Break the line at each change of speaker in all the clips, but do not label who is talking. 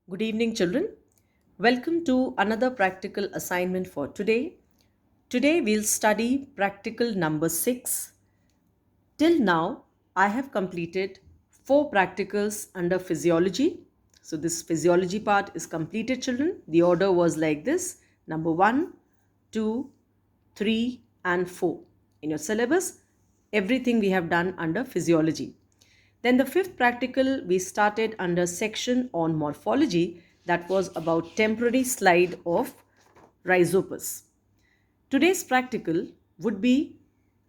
Good evening, children. Welcome to another practical assignment for today. Today we'll study practical number 6. Till now, I have completed 4 practicals under physiology. So this physiology part is completed, children. The order was like this: number 1, 2, 3, and 4. In your syllabus, everything we have done under physiology. Then the fifth practical we started under section on morphology, that was about temporary slide of rhizopus. Today's practical would be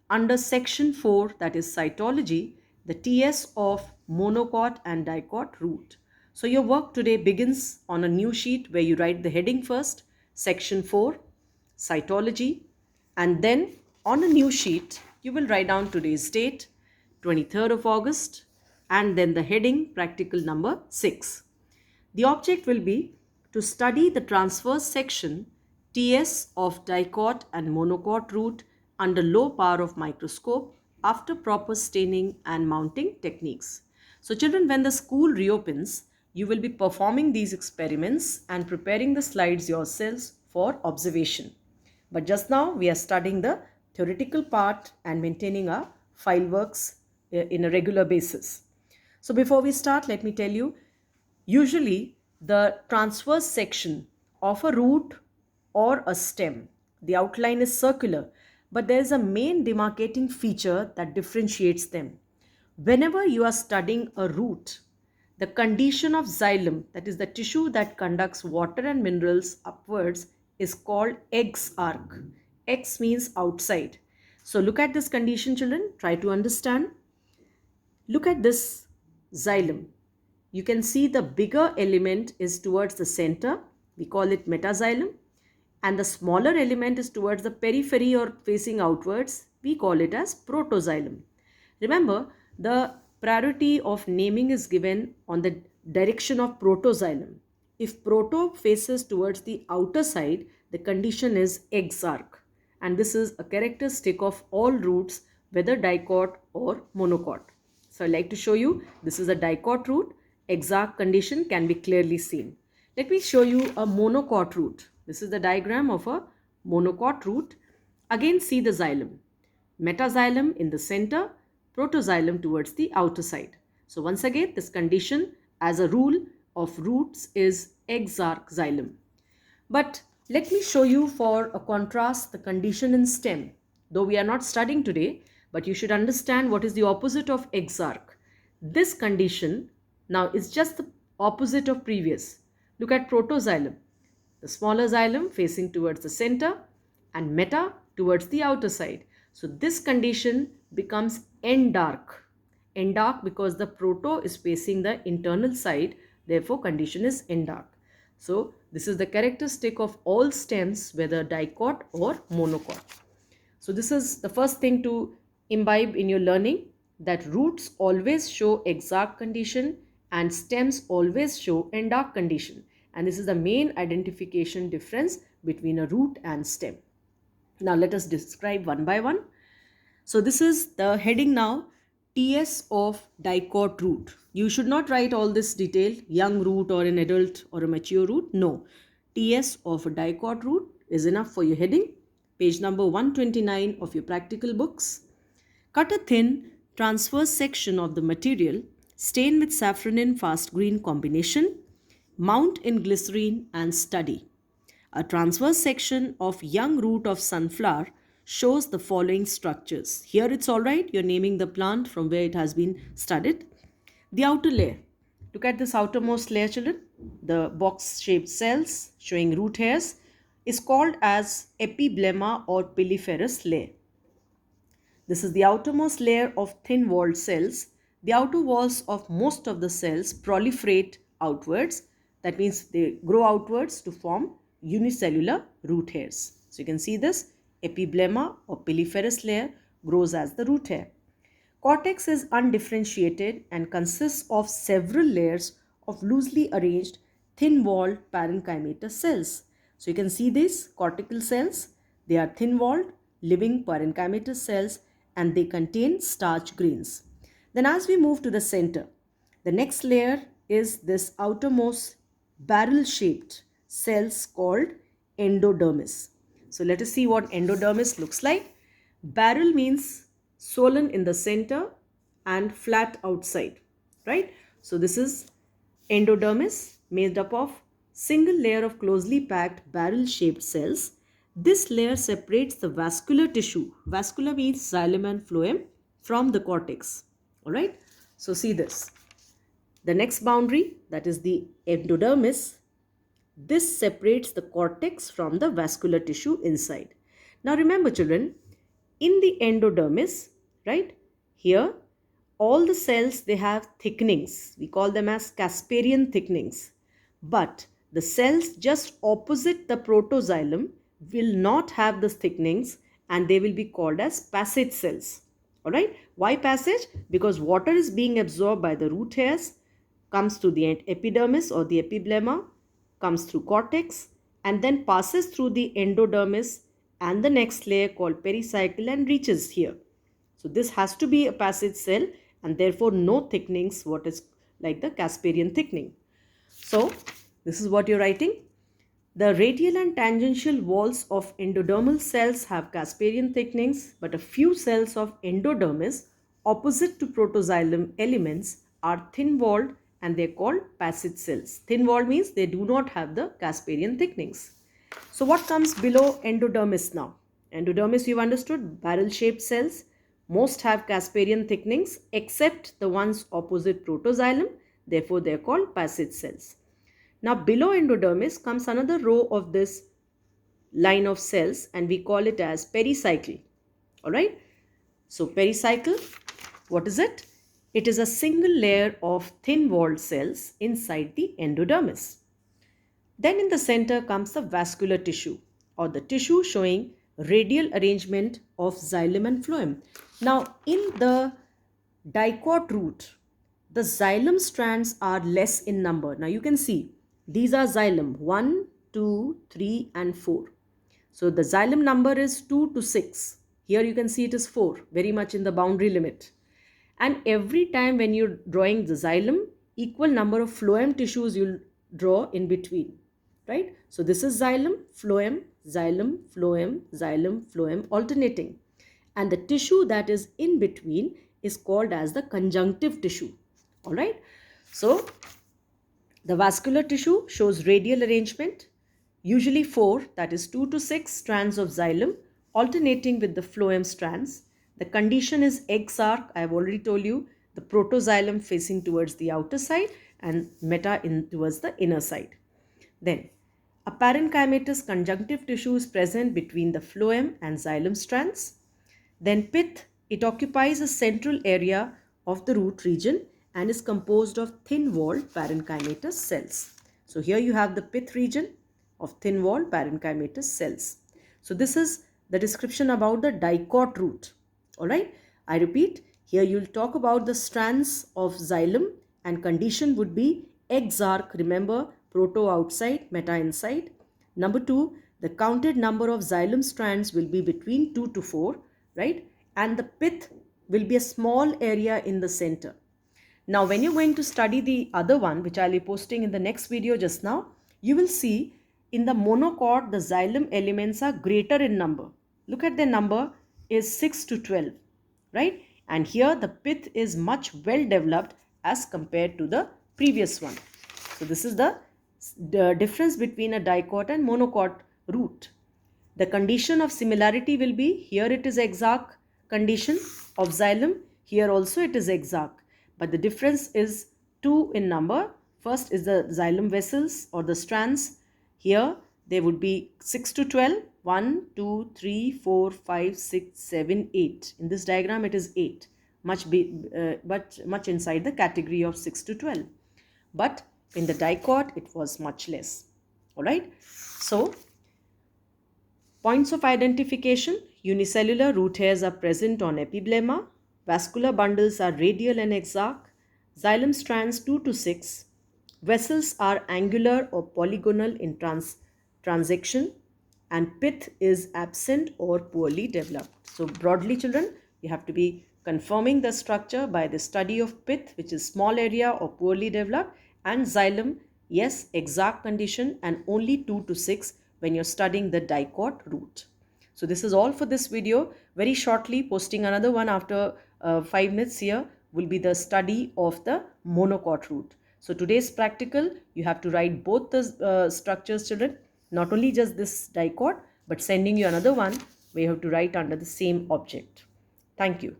under section 4, that is cytology, the TS of monocot and dicot root. So your work today begins on a new sheet where you write the heading first, section 4, cytology, and then on a new sheet you will write down today's date, 23rd of August, and then the heading practical number 6. The object will be to study the transverse section TS of dicot and monocot root under low power of microscope after proper staining and mounting techniques. So children, when the school reopens, you will be performing these experiments and preparing the slides yourselves for observation. But just now we are studying the theoretical part and maintaining our file works in a regular basis. So before we start, let me tell you, usually the transverse section of a root or a stem, the outline is circular, but there is a main demarcating feature that differentiates them. Whenever you are studying a root, the condition of xylem, that is the tissue that conducts water and minerals upwards, is called exarch. X means outside. So look at this condition, children. Try to understand. Look at this xylem. You can see the bigger element is towards the center. We call it metaxylem. And the smaller element is towards the periphery or facing outwards. We call it as protoxylem. Remember, the priority of naming is given on the direction of protoxylem. If proto faces towards the outer side, the condition is exarch. And this is a characteristic of all roots, whether dicot or monocot. So I'd like to show you, this is a dicot root. Exarch condition can be clearly seen. Let me show you a monocot root. This is the diagram of a monocot root. Again, see the xylem. Metaxylem in the center, protoxylem towards the outer side. So once again, this condition as a rule of roots is exarch xylem. But let me show you for a contrast the condition in stem. Though we are not studying today, but you should understand what is the opposite of exarch. This condition now is just the opposite of previous. Look at protoxylem. The smaller xylem facing towards the center and meta towards the outer side. So this condition becomes endarch. Endarch because the proto is facing the internal side, therefore condition is endarch. So this is the characteristic of all stems, whether dicot or monocot. So this is the first thing to imbibe in your learning, that roots always show exarch condition and stems always show endarch condition. And this is the main identification difference between a root and stem. Now let us describe one by one. So this is the heading now, TS of dicot root. You should not write all this detail, young root or an adult or a mature root. No. TS of a dicot root is enough for your heading. Page number 129 of your practical books. Cut a thin transverse section of the material, stain with saffronin fast green combination, mount in glycerine and study. A transverse section of young root of sunflower shows the following structures. Here it's alright, you're naming the plant from where it has been studied. The outer layer. Look at this outermost layer, children. The box-shaped cells showing root hairs is called as epiblemma or piliferous layer. This is the outermost layer of thin-walled cells. The outer walls of most of the cells proliferate outwards. That means they grow outwards to form unicellular root hairs. So you can see this epiblemma or piliferous layer grows as the root hair. Cortex is undifferentiated and consists of several layers of loosely arranged thin-walled parenchymatous cells. So you can see these cortical cells. They are thin-walled living parenchymatous cells and they contain starch grains. Then as we move to the center, the next layer is this outermost barrel-shaped cells called endodermis. So let us see what endodermis looks like. Barrel means swollen in the center and flat outside, right? So this is endodermis, made up of single layer of closely packed barrel-shaped cells. This layer separates the vascular tissue. Vascular means xylem and phloem from the cortex. All right. So see this. The next boundary, that is the endodermis, this separates the cortex from the vascular tissue inside. Now remember children, in the endodermis, right, here all the cells, they have thickenings. We call them as Casparian thickenings. But the cells just opposite the protoxylem will not have the thickenings, and they will be called as passage cells. Alright, why passage? Because water is being absorbed by the root hairs, comes to the epidermis or the epiblema, comes through cortex, and then passes through the endodermis and the next layer called pericycle and reaches here. So this has to be a passage cell, and therefore no thickenings, what is like the Casparian thickening. So this is what you're writing. The radial and tangential walls of endodermal cells have Casparian thickenings, but a few cells of endodermis opposite to protoxylem elements are thin-walled, and they're called passage cells. Thin-walled means they do not have the Casparian thickenings. So what comes below endodermis now? Endodermis, you've understood, barrel-shaped cells. Most have Casparian thickenings except the ones opposite protoxylem. Therefore, they are called passage cells. Now, below endodermis comes another row of this line of cells, and we call it as pericycle. Alright. So, pericycle, what is it? It is a single layer of thin-walled cells inside the endodermis. Then in the center comes the vascular tissue, or the tissue showing radial arrangement of xylem and phloem. Now in the Dicot root, the xylem strands are less in number. Now you can see these are xylem 1, 2, 3 and 4. So the xylem number is 2 to 6. Here you can see it is 4, very much in the boundary limit. And every time when you're drawing the xylem, equal number of phloem tissues you'll draw in between. Right? So this is xylem, phloem, xylem, phloem, xylem, phloem, alternating. And the tissue that is in between is called as the conjunctive tissue. Alright? So the vascular tissue shows radial arrangement, usually 4, that is 2 to 6 strands of xylem, alternating with the phloem strands. The condition is exarch. I have already told you, the protoxylem facing towards the outer side and meta in towards the inner side. Then, a parenchymatous conjunctive tissue is present between the phloem and xylem strands. Then pith, it occupies a central area of the root region and is composed of thin-walled parenchymatous cells. So here you have the pith region of thin-walled parenchymatous cells. So this is the description about the Dicot root. Alright, I repeat, here you'll talk about the strands of xylem, and condition would be exarch, remember, proto outside, meta inside. Number 2, the counted number of xylem strands will be between 2 to 4, right? And the pith will be a small area in the center. Now, when you're going to study the other one, which I'll be posting in the next video just now, you will see in the monocot, the xylem elements are greater in number. Look at the number is 6 to 12, right? And here the pith is much well developed as compared to the previous one. So this is the difference between a dicot and monocot root. The condition of similarity will be, here it is exarch condition of xylem, here also it is exarch, but the difference is 2 in number. First is the xylem vessels or the strands. Here they would be 6 to 12, 1, 2, 3, 4, 5, 6, 7, 8. In this diagram it is 8, much inside the category of 6 to 12. But in the dicot it was much less. Alright. So points of identification: unicellular root hairs are present on epiblema, vascular bundles are radial and exarch, xylem strands 2 to 6, vessels are angular or polygonal in transection, and pith is absent or poorly developed. So broadly children, you have to be confirming the structure by the study of pith, which is small area or poorly developed, and xylem, Yes, exact condition, and only 2 to 6 when you're studying the Dicot root. So this is all for this video. Very shortly, posting another one after 5 minutes here will be the study of the monocot root. So today's practical, you have to write both the structures, children, not only just this dicot, but sending you another one where you have to write under the same object. Thank you.